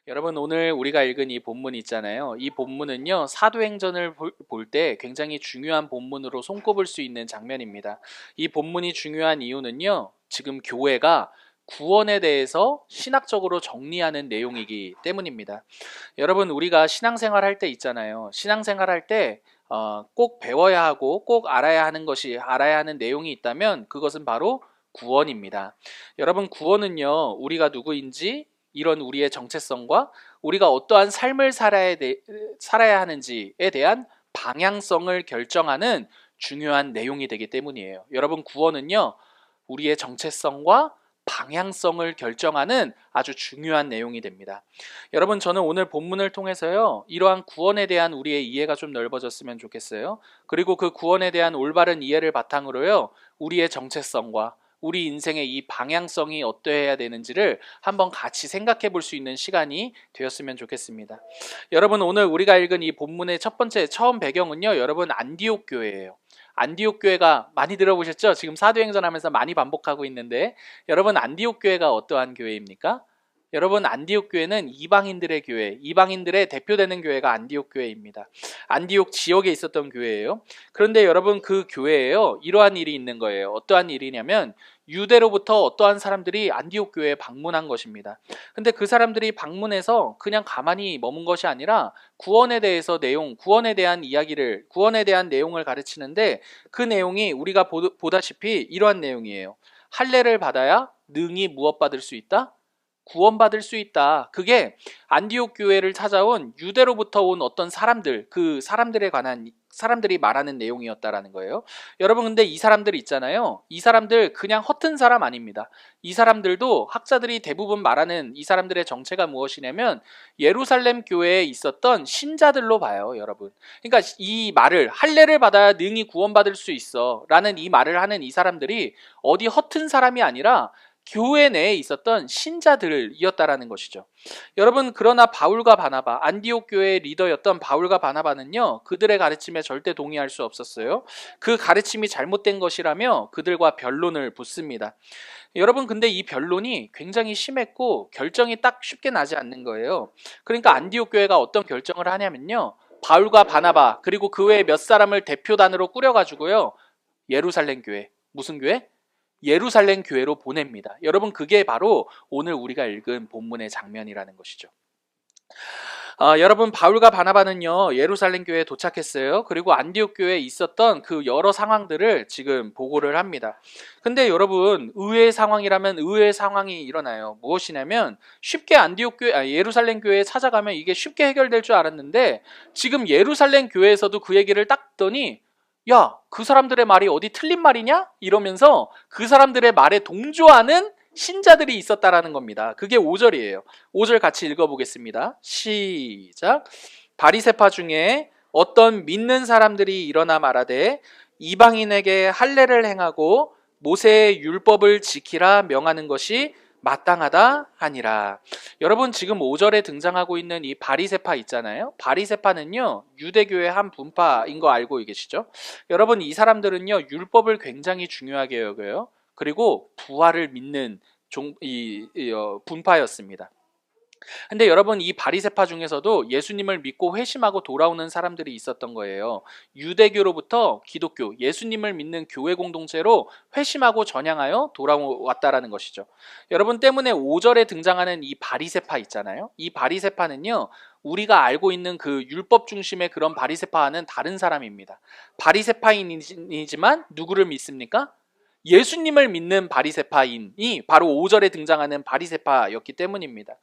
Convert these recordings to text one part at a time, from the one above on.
여러분, 오늘 우리가 읽은 이 본문 있잖아요. 이 본문은요, 사도행전을 볼 때 굉장히 중요한 본문으로 손꼽을 수 있는 장면입니다. 이 본문이 중요한 이유는요, 지금 교회가 구원에 대해서 신학적으로 정리하는 내용이기 때문입니다. 여러분, 우리가 신앙생활 할 때 있잖아요. 신앙생활 할 때 꼭 배워야 하고 꼭 알아야 하는 내용이 있다면 그것은 바로 구원입니다. 여러분, 구원은요, 우리가 누구인지 이런 우리의 정체성과 우리가 어떠한 삶을 살아야 하는지에 대한 방향성을 결정하는 중요한 내용이 되기 때문이에요. 여러분, 구원은요, 우리의 정체성과 방향성을 결정하는 아주 중요한 내용이 됩니다. 여러분, 저는 오늘 본문을 통해서요, 이러한 구원에 대한 우리의 이해가 좀 넓어졌으면 좋겠어요. 그리고 그 구원에 대한 올바른 이해를 바탕으로요, 우리의 정체성과 우리 인생의 이 방향성이 어떠해야 되는지를 한번 같이 생각해 볼 수 있는 시간이 되었으면 좋겠습니다. 여러분, 오늘 우리가 읽은 이 본문의 처음 배경은요, 여러분, 안디옥 교회예요. 안디옥 교회가 많이 들어보셨죠? 지금 사도행전 하면서 많이 반복하고 있는데, 여러분, 안디옥 교회가 어떠한 교회입니까? 여러분, 안디옥 교회는 이방인들의 교회, 이방인들의 대표되는 교회가 안디옥 교회입니다. 안디옥 지역에 있었던 교회예요. 그런데 여러분, 그 교회에요, 이러한 일이 있는 거예요. 어떠한 일이냐면 유대로부터 어떠한 사람들이 안디옥 교회에 방문한 것입니다. 근데 그 사람들이 방문해서 그냥 가만히 머문 것이 아니라 구원에 대한 이야기를, 구원에 대한 내용을 가르치는데, 그 내용이 우리가 보다시피 이러한 내용이에요. 할례를 받아야 능히 무엇 받을 수 있다? 구원받을 수 있다. 그게 안디옥 교회를 찾아온 유대로부터 온 어떤 사람들, 그 사람들에 관한 사람들이 말하는 내용이었다라는 거예요. 여러분, 근데 이 사람들 있잖아요. 이 사람들 그냥 허튼 사람 아닙니다. 이 사람들도 학자들이 대부분 말하는 이 사람들의 정체가 무엇이냐면 예루살렘 교회에 있었던 신자들로 봐요, 여러분. 그러니까 이 말을, 할례를 받아야 능히 구원받을 수 있어 라는 이 말을 하는 이 사람들이 어디 허튼 사람이 아니라 교회 내에 있었던 신자들이었다라는 것이죠. 여러분, 그러나 바울과 바나바, 안디옥 교회의 리더였던 바울과 바나바는요, 그들의 가르침에 절대 동의할 수 없었어요. 그 가르침이 잘못된 것이라며 그들과 변론을 붙습니다. 여러분, 근데 이 변론이 굉장히 심했고 결정이 딱 쉽게 나지 않는 거예요. 그러니까 안디옥 교회가 어떤 결정을 하냐면요, 바울과 바나바 그리고 그 외에 몇 사람을 대표단으로 꾸려가지고요, 예루살렘 교회, 무슨 교회? 예루살렘 교회로 보냅니다. 여러분, 그게 바로 오늘 우리가 읽은 본문의 장면이라는 것이죠. 여러분, 바울과 바나바는요, 예루살렘 교회에 도착했어요. 그리고 안디옥 교회에 있었던 그 여러 상황들을 지금 보고를 합니다. 근데 여러분, 의외의 상황이라면 의외의 상황이 일어나요. 무엇이냐면 쉽게 예루살렘 교회에 찾아가면 이게 쉽게 해결될 줄 알았는데, 지금 예루살렘 교회에서도 그 얘기를 딱 듣더니, 야, 그 사람들의 말이 어디 틀린 말이냐? 이러면서 그 사람들의 말에 동조하는 신자들이 있었다라는 겁니다. 그게 5절이에요. 5절 같이 읽어보겠습니다. 시작. 바리새파 중에 어떤 믿는 사람들이 일어나 말하되 이방인에게 할례를 행하고 모세의 율법을 지키라 명하는 것이 마땅하다 하니라. 여러분, 지금 5절에 등장하고 있는 이 바리새파 있잖아요. 바리새파는요, 유대교의 한 분파인 거 알고 계시죠? 여러분, 이 사람들은요, 율법을 굉장히 중요하게 여겨요. 그리고 부활을 믿는 분파였습니다. 근데 여러분, 이 바리새파 중에서도 예수님을 믿고 회심하고 돌아오는 사람들이 있었던 거예요. 유대교로부터 기독교, 예수님을 믿는 교회 공동체로 회심하고 전향하여 돌아왔다라는 것이죠. 여러분, 때문에 5절에 등장하는 이 바리새파 있잖아요. 이 바리새파는요, 우리가 알고 있는 그 율법 중심의 그런 바리새파와는 다른 사람입니다. 바리새파인이지만 누구를 믿습니까? 예수님을 믿는 바리새파인이 바로 5절에 등장하는 바리새파였기 때문입니다.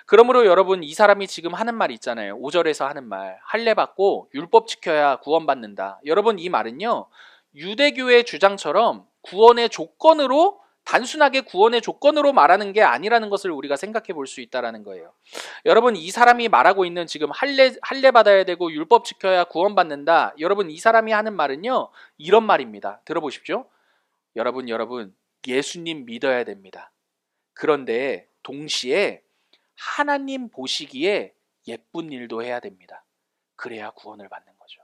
그러므로 여러분, 이 사람이 지금 하는 말 있잖아요. 5절에서 하는 말, 할례 받고 율법 지켜야 구원받는다. 여러분, 이 말은요, 유대교의 주장처럼 단순하게 구원의 조건으로 말하는 게 아니라는 것을 우리가 생각해 볼 수 있다는 거예요. 여러분, 이 사람이 말하고 있는 지금 할례 받아야 되고 율법 지켜야 구원받는다. 여러분, 이 사람이 하는 말은요, 이런 말입니다. 들어보십시오. 여러분, 예수님 믿어야 됩니다. 그런데 동시에 하나님 보시기에 예쁜 일도 해야 됩니다. 그래야 구원을 받는 거죠.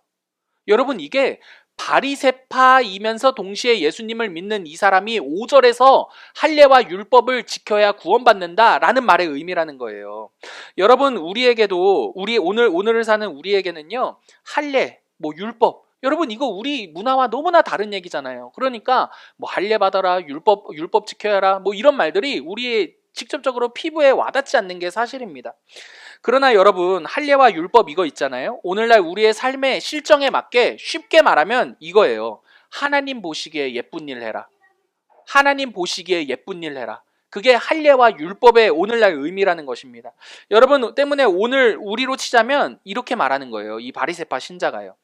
여러분, 이게 바리새파이면서 동시에 예수님을 믿는 이 사람이 5절에서 할례와 율법을 지켜야 구원받는다라는 말의 의미라는 거예요. 여러분, 우리에게도 오늘을 사는 우리에게는요, 할례, 율법, 여러분 이거 우리 문화와 너무나 다른 얘기잖아요. 그러니까 할례 받아라, 율법 지켜야라, 이런 말들이 우리의 직접적으로 피부에 와닿지 않는 게 사실입니다. 그러나 여러분, 할례와 율법 이거 있잖아요. 오늘날 우리의 삶의 실정에 맞게 쉽게 말하면 이거예요. 하나님 보시기에 예쁜 일 해라. 하나님 보시기에 예쁜 일 해라. 그게 할례와 율법의 오늘날 의미라는 것입니다. 여러분 때문에 오늘 우리로 치자면 이렇게 말하는 거예요. 이 바리새파 신자가요.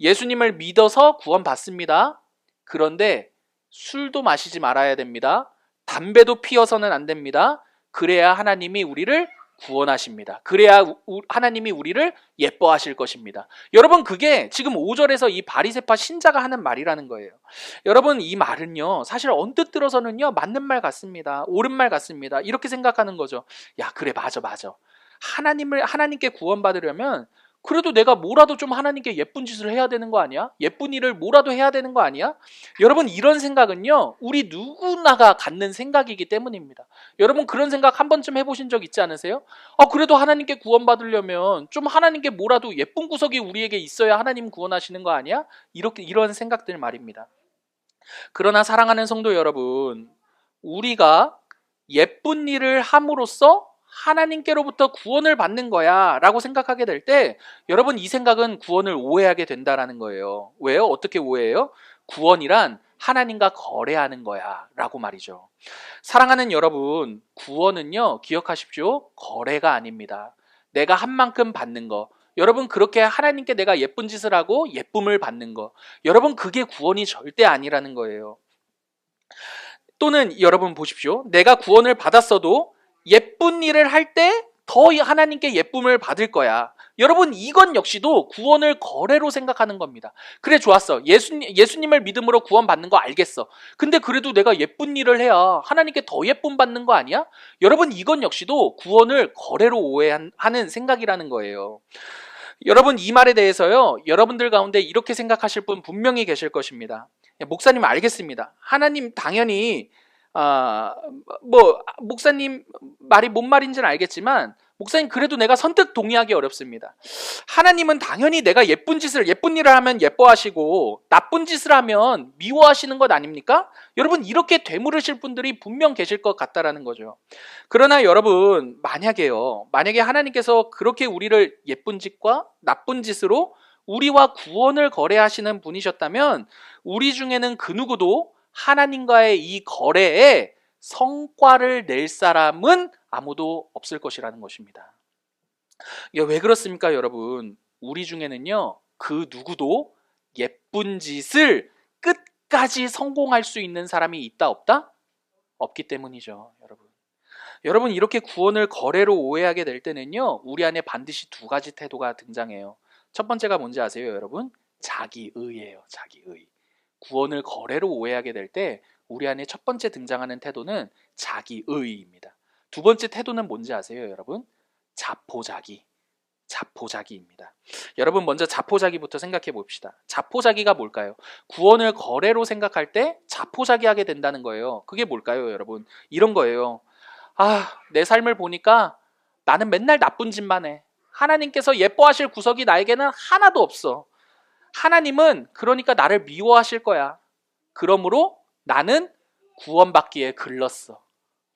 예수님을 믿어서 구원받습니다. 그런데 술도 마시지 말아야 됩니다. 담배도 피워서는 안 됩니다. 그래야 하나님이 우리를 구원하십니다. 그래야 하나님이 우리를 예뻐하실 것입니다. 여러분, 그게 지금 5절에서 이 바리새파 신자가 하는 말이라는 거예요. 여러분, 이 말은요, 사실 언뜻 들어서는요, 맞는 말 같습니다. 옳은 말 같습니다. 이렇게 생각하는 거죠. 야, 그래, 맞아. 하나님께 구원받으려면 그래도 내가 뭐라도 좀 하나님께 예쁜 짓을 해야 되는 거 아니야? 예쁜 일을 뭐라도 해야 되는 거 아니야? 여러분, 이런 생각은요, 우리 누구나가 갖는 생각이기 때문입니다. 여러분, 그런 생각 한 번쯤 해보신 적 있지 않으세요? 그래도 하나님께 구원받으려면 좀 하나님께 뭐라도 예쁜 구석이 우리에게 있어야 하나님 구원하시는 거 아니야? 이런 생각들 말입니다. 그러나 사랑하는 성도 여러분, 우리가 예쁜 일을 함으로써 하나님께로부터 구원을 받는 거야 라고 생각하게 될 때, 여러분, 이 생각은 구원을 오해하게 된다라는 거예요. 왜요? 어떻게 오해해요? 구원이란 하나님과 거래하는 거야 라고 말이죠. 사랑하는 여러분, 구원은요, 기억하십시오. 거래가 아닙니다. 내가 한 만큼 받는 거. 여러분, 그렇게 하나님께 내가 예쁜 짓을 하고 예쁨을 받는 거, 여러분, 그게 구원이 절대 아니라는 거예요. 또는 여러분 보십시오. 내가 구원을 받았어도 예쁜 일을 할 때 더 하나님께 예쁨을 받을 거야. 여러분, 이건 역시도 구원을 거래로 생각하는 겁니다. 그래, 좋았어. 예수님을 믿음으로 구원받는 거 알겠어. 근데 그래도 내가 예쁜 일을 해야 하나님께 더 예쁨 받는 거 아니야? 여러분, 이건 역시도 구원을 거래로 오해하는 생각이라는 거예요. 여러분, 이 말에 대해서요, 여러분들 가운데 이렇게 생각하실 분 분명히 계실 것입니다. 목사님, 알겠습니다. 하나님 당연히 목사님 말이 뭔 말인지는 알겠지만, 목사님, 그래도 내가 선뜻 동의하기 어렵습니다. 하나님은 당연히 내가 예쁜 일을 하면 예뻐하시고 나쁜 짓을 하면 미워하시는 것 아닙니까? 여러분, 이렇게 되물으실 분들이 분명 계실 것 같다라는 거죠. 그러나 여러분, 만약에 하나님께서 그렇게 우리를 예쁜 짓과 나쁜 짓으로 우리와 구원을 거래하시는 분이셨다면, 우리 중에는 그 누구도 하나님과의 이 거래에 성과를 낼 사람은 아무도 없을 것이라는 것입니다. 왜 그렇습니까, 여러분? 우리 중에는요, 그 누구도 예쁜 짓을 끝까지 성공할 수 있는 사람이 있다, 없다? 없기 때문이죠, 여러분. 여러분, 이렇게 구원을 거래로 오해하게 될 때는요, 우리 안에 반드시 두 가지 태도가 등장해요. 첫 번째가 뭔지 아세요, 여러분? 자기의예요, 자기의. 구원을 거래로 오해하게 될 때 우리 안에 첫 번째 등장하는 태도는 자기의입니다. 두 번째 태도는 뭔지 아세요, 여러분? 자포자기입니다. 여러분, 먼저 자포자기부터 생각해 봅시다. 자포자기가 뭘까요? 구원을 거래로 생각할 때 자포자기하게 된다는 거예요. 그게 뭘까요, 여러분? 이런 거예요. 내 삶을 보니까 나는 맨날 나쁜 짓만 해. 하나님께서 예뻐하실 구석이 나에게는 하나도 없어. 하나님은 그러니까 나를 미워하실 거야. 그러므로 나는 구원받기에 글렀어.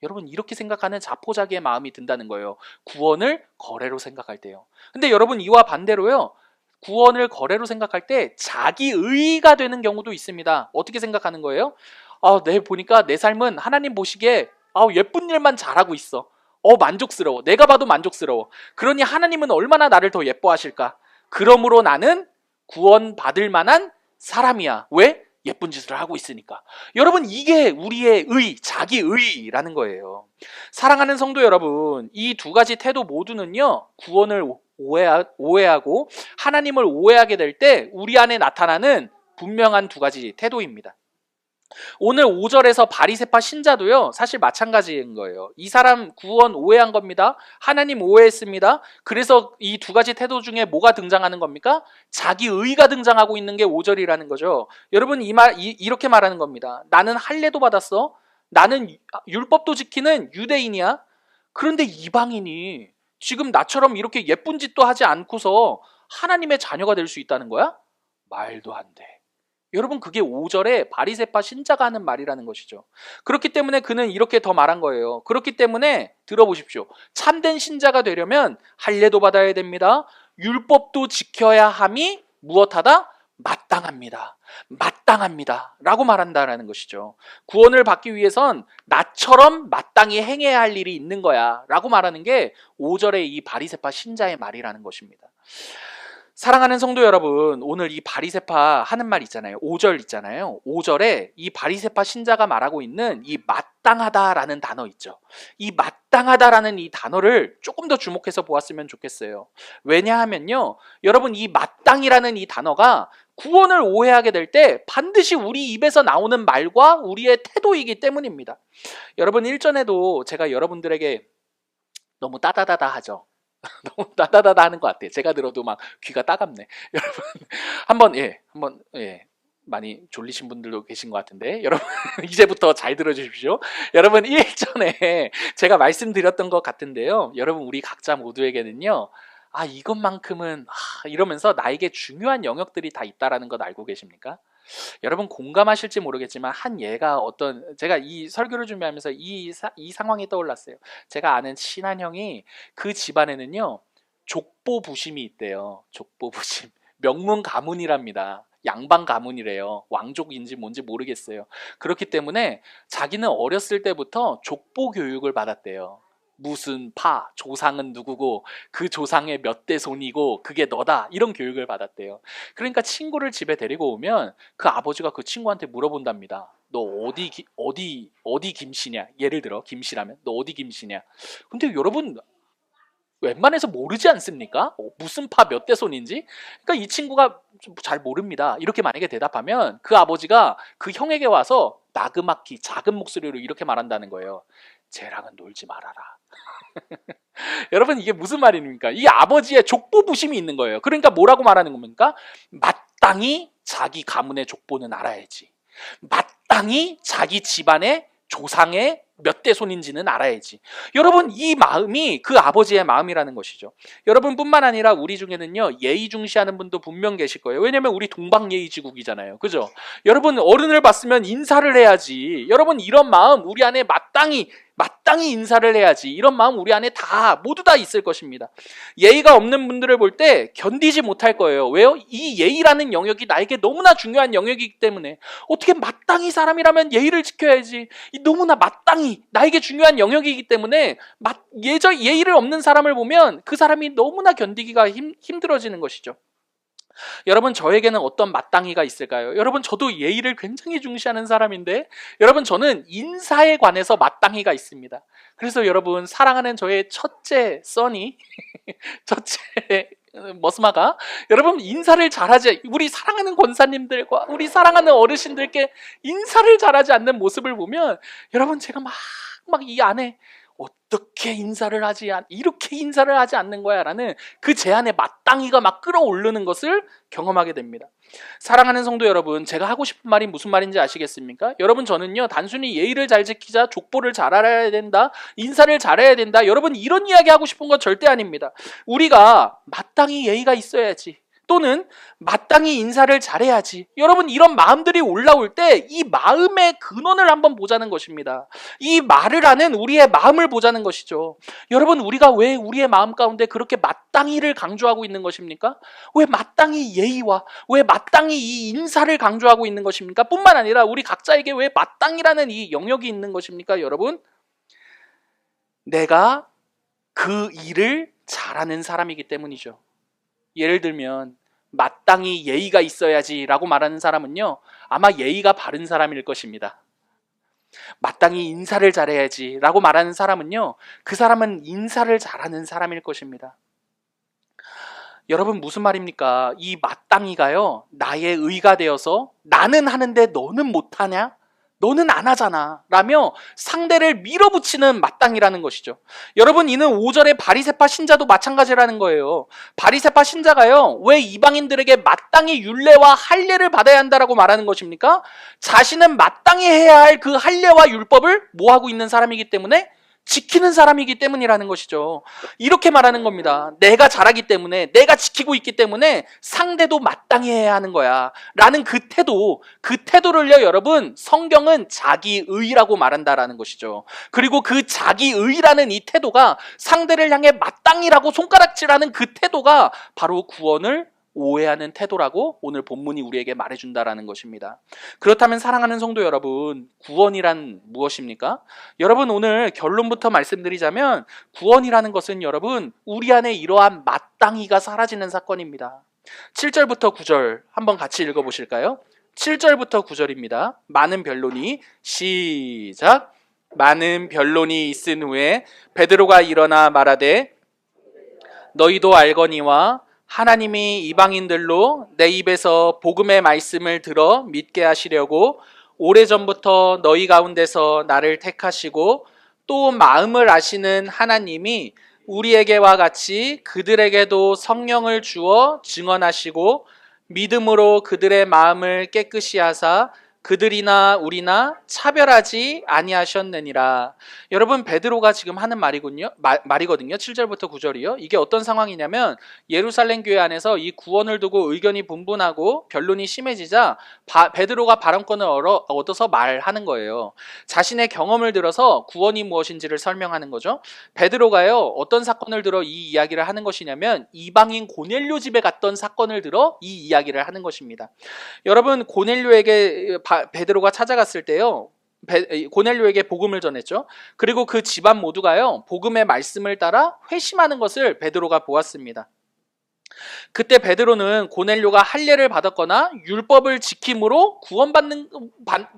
여러분, 이렇게 생각하는 자포자기의 마음이 든다는 거예요. 구원을 거래로 생각할 때요. 근데 여러분, 이와 반대로요, 구원을 거래로 생각할 때 자기의가 되는 경우도 있습니다. 어떻게 생각하는 거예요? 보니까 내 삶은 하나님 보시기에 예쁜 일만 잘하고 있어. 만족스러워. 내가 봐도 만족스러워. 그러니 하나님은 얼마나 나를 더 예뻐하실까? 그러므로 나는 구원받을 만한 사람이야. 왜? 예쁜 짓을 하고 있으니까. 여러분, 이게 우리의 자기의라는 거예요. 사랑하는 성도 여러분, 이 두 가지 태도 모두는요, 구원을 오해하고 하나님을 오해하게 될 때 우리 안에 나타나는 분명한 두 가지 태도입니다. 오늘 5절에서 바리새파 신자도요, 사실 마찬가지인 거예요. 이 사람 구원 오해한 겁니다. 하나님 오해했습니다. 그래서 이 두 가지 태도 중에 뭐가 등장하는 겁니까? 자기 의가 등장하고 있는 게 5절이라는 거죠. 여러분, 이렇게 말하는 겁니다. 나는 할례도 받았어. 나는 율법도 지키는 유대인이야. 그런데 이방인이 지금 나처럼 이렇게 예쁜 짓도 하지 않고서 하나님의 자녀가 될 수 있다는 거야? 말도 안 돼. 여러분, 그게 5절에 바리새파 신자가 하는 말이라는 것이죠. 그렇기 때문에 그는 이렇게 더 말한 거예요. 그렇기 때문에 들어보십시오. 참된 신자가 되려면 할례도 받아야 됩니다. 율법도 지켜야 함이 무엇하다? 마땅합니다. 마땅합니다. 라고 말한다라는 것이죠. 구원을 받기 위해선 나처럼 마땅히 행해야 할 일이 있는 거야 라고 말하는 게 5절의 이 바리새파 신자의 말이라는 것입니다. 사랑하는 성도 여러분, 오늘 이 바리새파 하는 말 있잖아요. 5절 있잖아요. 5절에 이 바리새파 신자가 말하고 있는 이 마땅하다라는 단어 있죠. 이 마땅하다라는 이 단어를 조금 더 주목해서 보았으면 좋겠어요. 왜냐하면요, 여러분, 이 마땅이라는 이 단어가 구원을 오해하게 될 때 반드시 우리 입에서 나오는 말과 우리의 태도이기 때문입니다. 여러분, 일전에도 제가 여러분들에게 너무 따다다다 하죠. 너무 따다다다 하는 것 같아요. 제가 들어도 막 귀가 따갑네. 여러분, 한번 많이 졸리신 분들도 계신 것 같은데, 여러분 이제부터 잘 들어주십시오. 여러분, 일전에 제가 말씀드렸던 것 같은데요. 여러분, 우리 각자 모두에게는요, 이것만큼은 이러면서 나에게 중요한 영역들이 다 있다라는 것 알고 계십니까? 여러분, 공감하실지 모르겠지만 한 예가 제가 이 설교를 준비하면서 이 상황이 떠올랐어요. 제가 아는 친한 형이 그 집안에는요, 족보부심이 있대요. 족보부심. 명문 가문이랍니다. 양반 가문이래요. 왕족인지 뭔지 모르겠어요. 그렇기 때문에 자기는 어렸을 때부터 족보 교육을 받았대요. 무슨 조상은 누구고 그 조상의 몇 대 손이고 그게 너다, 이런 교육을 받았대요. 그러니까 친구를 집에 데리고 오면 그 아버지가 그 친구한테 물어본답니다. 너 어디 김씨냐? 예를 들어 김씨라면 너 어디 김씨냐? 근데 여러분, 웬만해서 모르지 않습니까? 무슨 몇 대 손인지? 그러니까 이 친구가 잘 모릅니다. 이렇게 만약에 대답하면 그 아버지가 그 형에게 와서 나그맣게 작은 목소리로 이렇게 말한다는 거예요. 쟤랑은 놀지 말아라. 여러분, 이게 무슨 말입니까? 이 아버지의 족보부심이 있는 거예요. 그러니까 뭐라고 말하는 겁니까? 마땅히 자기 가문의 족보는 알아야지. 마땅히 자기 집안의 조상의 몇 대 손인지는 알아야지. 여러분, 이 마음이 그 아버지의 마음이라는 것이죠. 여러분뿐만 아니라 우리 중에는요, 예의 중시하는 분도 분명 계실 거예요. 왜냐면 우리 동방예의지국이잖아요. 그죠? 여러분, 어른을 봤으면 인사를 해야지. 여러분, 이런 마음 우리 안에 마땅히 인사를 해야지. 이런 마음 우리 안에 모두 다 있을 것입니다. 예의가 없는 분들을 볼 때 견디지 못할 거예요. 왜요? 이 예의라는 영역이 나에게 너무나 중요한 영역이기 때문에 어떻게 마땅히 사람이라면 예의를 지켜야지. 너무나 마땅히 나에게 중요한 영역이기 때문에 예의를 없는 사람을 보면 그 사람이 너무나 견디기가 힘들어지는 것이죠. 여러분, 저에게는 어떤 마땅히가 있을까요? 여러분, 저도 예의를 굉장히 중시하는 사람인데, 여러분, 저는 인사에 관해서 마땅히가 있습니다. 그래서 여러분, 사랑하는 저의 첫째 써니 첫째 머스마가, 여러분, 인사를 잘하지, 우리 사랑하는 권사님들과 우리 사랑하는 어르신들께 인사를 잘하지 않는 모습을 보면, 여러분, 제가 막 이 안에 어떻게 이렇게 인사를 하지 않는 거야 라는 그 제 안에 마땅히가 막 끌어오르는 것을 경험하게 됩니다. 사랑하는 성도 여러분, 제가 하고 싶은 말이 무슨 말인지 아시겠습니까? 여러분, 저는요, 단순히 예의를 잘 지키자, 족보를 잘 알아야 된다, 인사를 잘해야 된다, 여러분, 이런 이야기 하고 싶은 건 절대 아닙니다. 우리가 마땅히 예의가 있어야지, 또는 마땅히 인사를 잘해야지, 여러분, 이런 마음들이 올라올 때 이 마음의 근원을 한번 보자는 것입니다. 이 말을 하는 우리의 마음을 보자는 것이죠. 여러분, 우리가 왜 우리의 마음 가운데 그렇게 마땅히를 강조하고 있는 것입니까? 왜 마땅히 예의와 왜 마땅히 이 인사를 강조하고 있는 것입니까? 뿐만 아니라 우리 각자에게 왜 마땅이라는 이 영역이 있는 것입니까? 여러분, 내가 그 일을 잘하는 사람이기 때문이죠. 예를 들면 마땅히 예의가 있어야지 라고 말하는 사람은요, 아마 예의가 바른 사람일 것입니다. 마땅히 인사를 잘해야지 라고 말하는 사람은요, 그 사람은 인사를 잘하는 사람일 것입니다. 여러분, 무슨 말입니까? 이 마땅히가요, 나의 의가 되어서 나는 하는데 너는 못하냐? 너는 안 하잖아 라며 상대를 밀어붙이는 마땅이라는 것이죠. 여러분, 이는 5절의 바리새파 신자도 마찬가지라는 거예요. 바리새파 신자가요, 왜 이방인들에게 마땅히 율례와 할례를 받아야 한다라고 말하는 것입니까? 자신은 마땅히 해야 할 그 할례와 율법을 뭐 하고 있는 사람이기 때문에? 지키는 사람이기 때문이라는 것이죠. 이렇게 말하는 겁니다. 내가 잘하기 때문에, 내가 지키고 있기 때문에 상대도 마땅히 해야 하는 거야 라는 그 태도를요, 여러분, 성경은 자기의라고 말한다라는 것이죠. 그리고 그 자기의라는 이 태도가, 상대를 향해 마땅히라고 손가락질하는 그 태도가 바로 구원을 오해하는 태도라고 오늘 본문이 우리에게 말해준다라는 것입니다. 그렇다면 사랑하는 성도 여러분, 구원이란 무엇입니까? 여러분, 오늘 결론부터 말씀드리자면 구원이라는 것은 여러분, 우리 안에 이러한 마땅히가 사라지는 사건입니다. 7절부터 9절 한번 같이 읽어보실까요? 7절부터 9절입니다. 많은 변론이, 시작. 많은 변론이 있은 후에 베드로가 일어나 말하되 너희도 알거니와 하나님이 이방인들로 내 입에서 복음의 말씀을 들어 믿게 하시려고 오래전부터 너희 가운데서 나를 택하시고 또 마음을 아시는 하나님이 우리에게와 같이 그들에게도 성령을 주어 증언하시고 믿음으로 그들의 마음을 깨끗이 하사 그들이나 우리나 차별하지 아니하셨느니라. 여러분, 베드로가 지금 하는 말이거든요. 7절부터 9절이요. 이게 어떤 상황이냐면 예루살렘 교회 안에서 이 구원을 두고 의견이 분분하고 변론이 심해지자 베드로가 발언권을 얻어서 말하는 거예요. 자신의 경험을 들어서 구원이 무엇인지를 설명하는 거죠. 베드로가요, 어떤 사건을 들어 이 이야기를 하는 것이냐면 이방인 고넬료 집에 갔던 사건을 들어 이 이야기를 하는 것입니다. 여러분, 고넬료에게 베드로가 찾아갔을 때요, 고넬료에게 복음을 전했죠. 그리고 그 집안 모두가요, 복음의 말씀을 따라 회심하는 것을 베드로가 보았습니다. 그때 베드로는 고넬료가 할례를 받았거나 율법을 지킴으로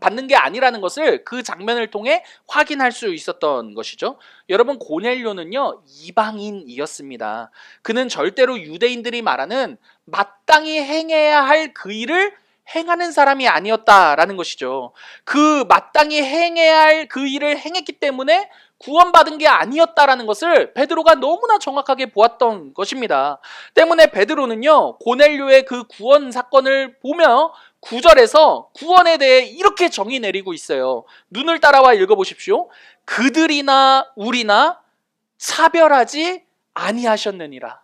받는 게 아니라는 것을 그 장면을 통해 확인할 수 있었던 것이죠. 여러분, 고넬료는요, 이방인이었습니다. 그는 절대로 유대인들이 말하는 마땅히 행해야 할 그 일을 행하는 사람이 아니었다라는 것이죠. 그 마땅히 행해야 할 그 일을 행했기 때문에 구원받은 게 아니었다라는 것을 베드로가 너무나 정확하게 보았던 것입니다. 때문에 베드로는요, 고넬료의 그 구원 사건을 보며 9절에서 구원에 대해 이렇게 정의 내리고 있어요. 눈을 따라와 읽어보십시오. 그들이나 우리나 차별하지 아니하셨느니라.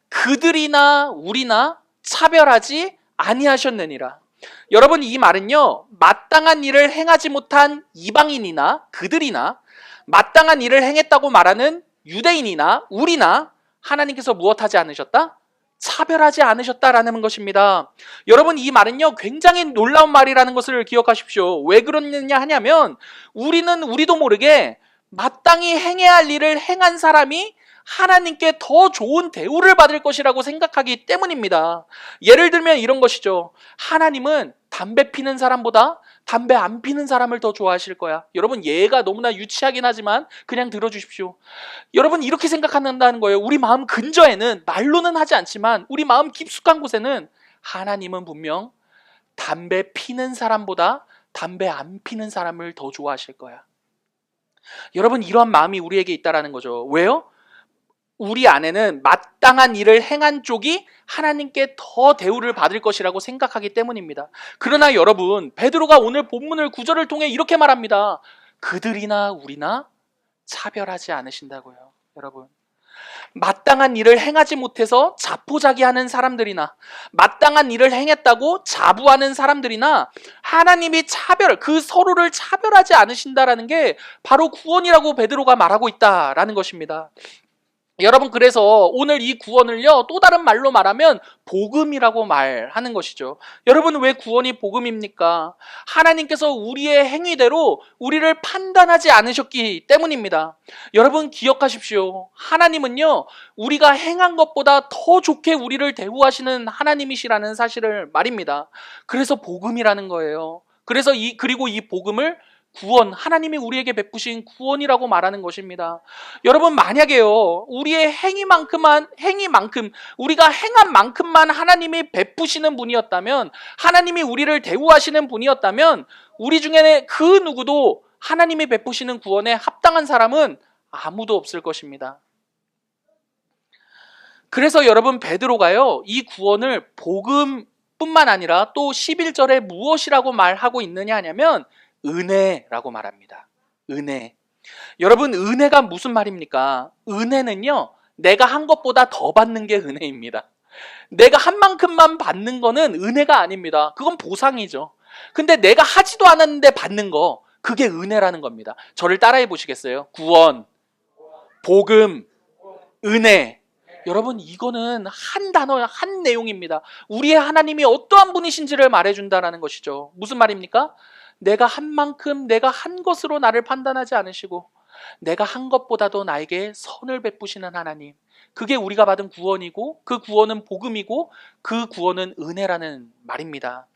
그들이나 우리나 차별하지 아니하셨느니라. 여러분, 이 말은요, 마땅한 일을 행하지 못한 이방인이나 그들이나 마땅한 일을 행했다고 말하는 유대인이나 우리나 하나님께서 무엇하지 않으셨다? 차별하지 않으셨다라는 것입니다. 여러분, 이 말은요, 굉장히 놀라운 말이라는 것을 기억하십시오. 왜 그러느냐 하냐면 우리도 모르게 마땅히 행해야 할 일을 행한 사람이 하나님께 더 좋은 대우를 받을 것이라고 생각하기 때문입니다. 예를 들면 이런 것이죠. 하나님은 담배 피는 사람보다 담배 안 피는 사람을 더 좋아하실 거야. 여러분, 예가 너무나 유치하긴 하지만 그냥 들어주십시오. 여러분, 이렇게 생각한다는 거예요. 우리 마음 근저에는, 말로는 하지 않지만 우리 마음 깊숙한 곳에는 하나님은 분명 담배 피는 사람보다 담배 안 피는 사람을 더 좋아하실 거야. 여러분, 이러한 마음이 우리에게 있다라는 거죠. 왜요? 우리 안에는 마땅한 일을 행한 쪽이 하나님께 더 대우를 받을 것이라고 생각하기 때문입니다. 그러나 여러분, 베드로가 오늘 본문을 9절을 통해 이렇게 말합니다. 그들이나 우리나 차별하지 않으신다고요. 여러분, 마땅한 일을 행하지 못해서 자포자기하는 사람들이나 마땅한 일을 행했다고 자부하는 사람들이나 하나님이 그 서로를 차별하지 않으신다라는 게 바로 구원이라고 베드로가 말하고 있다라는 것입니다. 여러분, 그래서 오늘 이 구원을요, 또 다른 말로 말하면 복음이라고 말하는 것이죠. 여러분, 왜 구원이 복음입니까? 하나님께서 우리의 행위대로 우리를 판단하지 않으셨기 때문입니다. 여러분, 기억하십시오. 하나님은요, 우리가 행한 것보다 더 좋게 우리를 대우하시는 하나님이시라는 사실을 말입니다. 그래서 복음이라는 거예요. 그리고 이 복음을 구원, 하나님이 우리에게 베푸신 구원이라고 말하는 것입니다. 여러분, 만약에요, 우리의 행위만큼, 우리가 행한 만큼만 하나님이 베푸시는 분이었다면, 하나님이 우리를 대우하시는 분이었다면, 우리 중에 그 누구도 하나님이 베푸시는 구원에 합당한 사람은 아무도 없을 것입니다. 그래서 여러분, 베드로가요, 이 구원을 복음뿐만 아니라 또 11절에 무엇이라고 말하고 있느냐 하냐면 은혜라고 말합니다. 은혜. 여러분, 은혜가 무슨 말입니까? 은혜는요, 내가 한 것보다 더 받는 게 은혜입니다. 내가 한 만큼만 받는 거는 은혜가 아닙니다. 그건 보상이죠. 근데 내가 하지도 않았는데 받는 거, 그게 은혜라는 겁니다. 저를 따라해 보시겠어요? 구원, 복음, 은혜. 여러분, 이거는 한 단어, 한 내용입니다. 우리의 하나님이 어떠한 분이신지를 말해준다는 것이죠. 무슨 말입니까? 내가 한 만큼, 내가 한 것으로 나를 판단하지 않으시고 내가 한 것보다도 나에게 선을 베푸시는 하나님, 그게 우리가 받은 구원이고, 그 구원은 복음이고, 그 구원은 은혜라는 말입니다.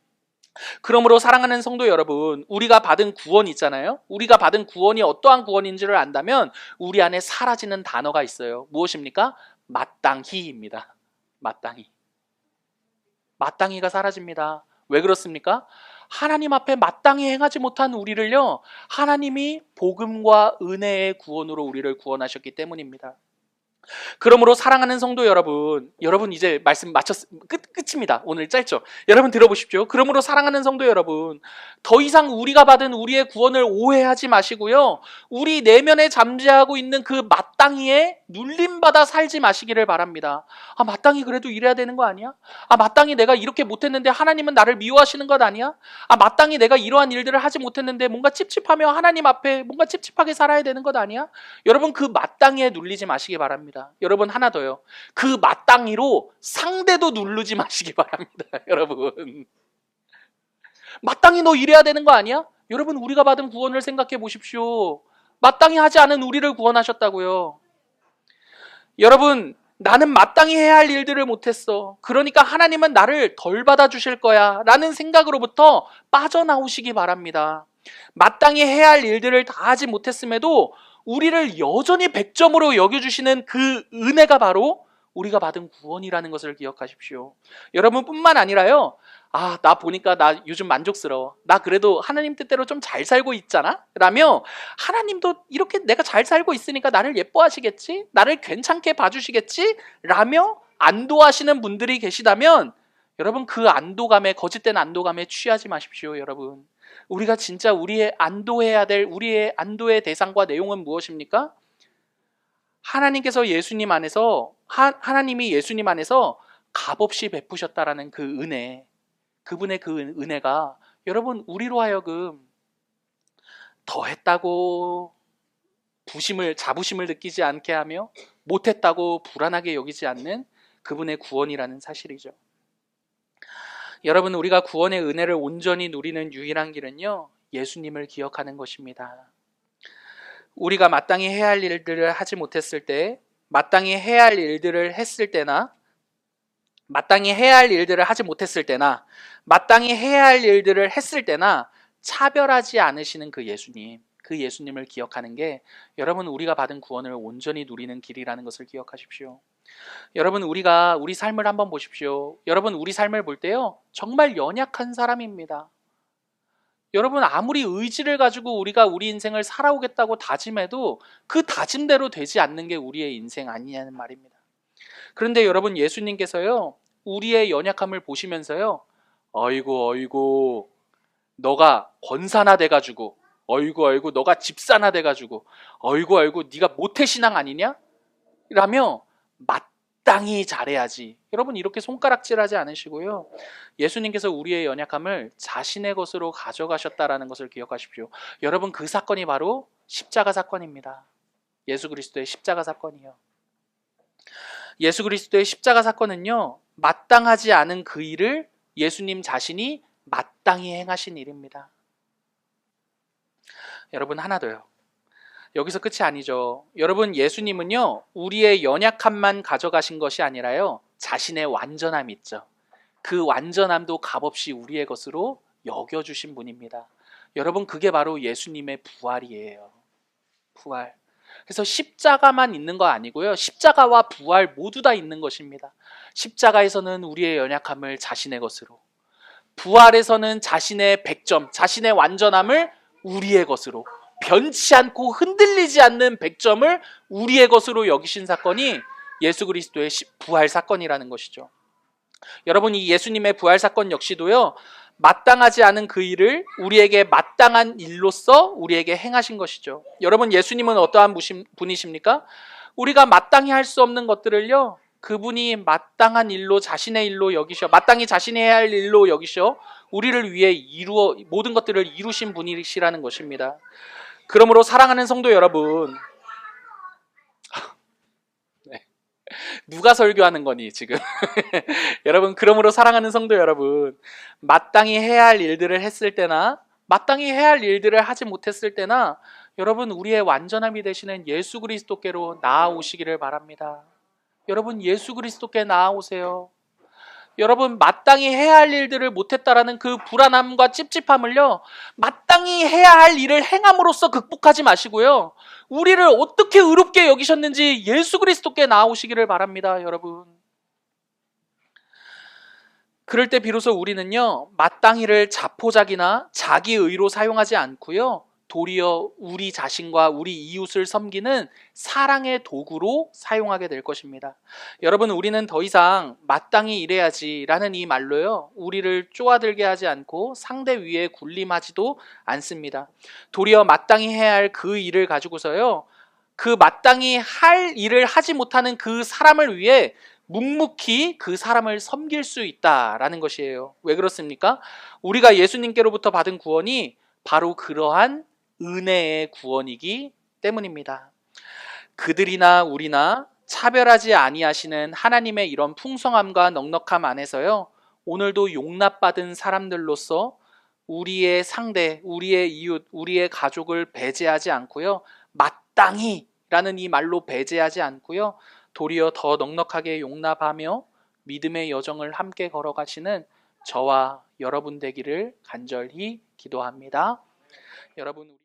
그러므로 사랑하는 성도 여러분, 우리가 받은 구원 있잖아요. 우리가 받은 구원이 어떠한 구원인지를 안다면 우리 안에 사라지는 단어가 있어요. 무엇입니까? 마땅히입니다. 마땅히. 마땅히가 사라집니다. 왜 그렇습니까? 하나님 앞에 마땅히 행하지 못한 우리를요, 하나님이 복음과 은혜의 구원으로 우리를 구원하셨기 때문입니다. 그러므로 사랑하는 성도 여러분, 여러분 이제 말씀 끝입니다. 오늘 짧죠? 여러분 들어보십시오. 그러므로 사랑하는 성도 여러분, 더 이상 우리가 받은 우리의 구원을 오해하지 마시고요, 우리 내면에 잠재하고 있는 그 마땅히에 눌림받아 살지 마시기를 바랍니다. 아, 마땅히 그래도 이래야 되는 거 아니야? 아, 마땅히 내가 이렇게 못했는데 하나님은 나를 미워하시는 것 아니야? 아, 마땅히 내가 이러한 일들을 하지 못했는데 뭔가 찝찝하며 하나님 앞에 뭔가 찝찝하게 살아야 되는 것 아니야? 여러분, 그 마땅히에 눌리지 마시기 바랍니다. 여러분, 하나 더요. 그 마땅히로 상대도 누르지 마시기 바랍니다. 여러분, 마땅히 너 이래야 되는 거 아니야? 여러분, 우리가 받은 구원을 생각해 보십시오. 마땅히 하지 않은 우리를 구원하셨다고요. 여러분, 나는 마땅히 해야 할 일들을 못했어, 그러니까 하나님은 나를 덜 받아주실 거야 라는 생각으로부터 빠져나오시기 바랍니다. 마땅히 해야 할 일들을 다 하지 못했음에도 우리를 여전히 100점으로 여겨주시는 그 은혜가 바로 우리가 받은 구원이라는 것을 기억하십시오. 여러분뿐만 아니라요, 아, 나 보니까 나 요즘 만족스러워, 나 그래도 하나님 뜻대로 좀 잘 살고 있잖아 라며 하나님도 이렇게 내가 잘 살고 있으니까 나를 예뻐하시겠지, 나를 괜찮게 봐주시겠지 라며 안도하시는 분들이 계시다면, 여러분, 그 안도감에, 거짓된 안도감에 취하지 마십시오. 여러분, 우리가 진짜 우리의 안도해야 될 우리의 안도의 대상과 내용은 무엇입니까? 하나님께서 예수님 안에서, 하나님이 예수님 안에서 값없이 베푸셨다라는 그 은혜, 그분의 그 은혜가 여러분, 우리로 하여금 더했다고 자부심을 느끼지 않게 하며 못했다고 불안하게 여기지 않는 그분의 구원이라는 사실이죠. 여러분, 우리가 구원의 은혜를 온전히 누리는 유일한 길은요, 예수님을 기억하는 것입니다. 우리가 마땅히 해야 할 일들을 하지 못했을 때, 마땅히 해야 할 일들을 했을 때나, 마땅히 해야 할 일들을 하지 못했을 때나, 마땅히 해야 할 일들을 했을 때나 차별하지 않으시는 그 예수님, 그 예수님을 기억하는 게 여러분, 우리가 받은 구원을 온전히 누리는 길이라는 것을 기억하십시오. 여러분, 우리 삶을 한번 보십시오. 여러분, 우리 삶을 볼 때요, 정말 연약한 사람입니다. 여러분, 아무리 의지를 가지고 우리가 우리 인생을 살아오겠다고 다짐해도 그 다짐대로 되지 않는 게 우리의 인생 아니냐는 말입니다. 그런데 여러분, 예수님께서요, 우리의 연약함을 보시면서요, 어이구 너가 권사나 돼가지고, 어이구 너가 집사나 돼가지고, 어이구 네가 모태신앙 아니냐? 라며 마땅히 잘해야지. 여러분, 이렇게 손가락질하지 않으시고요, 예수님께서 우리의 연약함을 자신의 것으로 가져가셨다라는 것을 기억하십시오. 여러분, 그 사건이 바로 십자가 사건입니다. 예수 그리스도의 십자가 사건이요. 예수 그리스도의 십자가 사건은요, 마땅하지 않은 그 일을 예수님 자신이 마땅히 행하신 일입니다. 여러분, 하나 더요. 여기서 끝이 아니죠. 여러분, 예수님은요, 우리의 연약함만 가져가신 것이 아니라요, 자신의 완전함이 있죠. 그 완전함도 값없이 우리의 것으로 여겨주신 분입니다. 여러분, 그게 바로 예수님의 부활이에요. 부활. 그래서 십자가만 있는 거 아니고요. 십자가와 부활 모두 다 있는 것입니다. 십자가에서는 우리의 연약함을 자신의 것으로, 부활에서는 자신의 100점, 자신의 완전함을 우리의 것으로, 변치 않고 흔들리지 않는 100점을 우리의 것으로 여기신 사건이 예수 그리스도의 부활 사건이라는 것이죠. 여러분, 이 예수님의 부활 사건 역시도요, 마땅하지 않은 그 일을 우리에게 마땅한 일로서 우리에게 행하신 것이죠. 여러분, 예수님은 어떠한 분이십니까? 우리가 마땅히 할 수 없는 것들을요, 그분이 마땅한 일로, 자신의 일로 여기셔, 마땅히 자신이 해야 할 일로 여기셔 우리를 위해 모든 것들을 이루신 분이시라는 것입니다. 그러므로 사랑하는 성도 여러분, 누가 설교하는 거니 지금? 여러분, 그러므로 사랑하는 성도 여러분, 마땅히 해야 할 일들을 했을 때나 마땅히 해야 할 일들을 하지 못했을 때나 여러분, 우리의 완전함이 되시는 예수 그리스도께로 나아오시기를 바랍니다. 여러분, 예수 그리스도께 나아오세요. 여러분, 마땅히 해야 할 일들을 못했다라는 그 불안함과 찝찝함을요, 마땅히 해야 할 일을 행함으로써 극복하지 마시고요, 우리를 어떻게 의롭게 여기셨는지 예수 그리스도께 나아오시기를 바랍니다. 여러분, 그럴 때 비로소 우리는요, 마땅히를 자포자기나 자기의로 사용하지 않고요, 도리어 우리 자신과 우리 이웃을 섬기는 사랑의 도구로 사용하게 될 것입니다. 여러분, 우리는 더 이상 마땅히 일해야지라는 이 말로요, 우리를 쪼아들게 하지 않고 상대 위에 군림하지도 않습니다. 도리어 마땅히 해야 할 그 일을 가지고서요, 그 마땅히 할 일을 하지 못하는 그 사람을 위해 묵묵히 그 사람을 섬길 수 있다라는 것이에요. 왜 그렇습니까? 우리가 예수님께로부터 받은 구원이 바로 그러한 은혜의 구원이기 때문입니다. 그들이나 우리나 차별하지 아니하시는 하나님의 이런 풍성함과 넉넉함 안에서요, 오늘도 용납받은 사람들로서 우리의 상대, 우리의 이웃, 우리의 가족을 배제하지 않고요, 마땅히 라는 이 말로 배제하지 않고요, 도리어 더 넉넉하게 용납하며 믿음의 여정을 함께 걸어가시는 저와 여러분 되기를 간절히 기도합니다. 여러분,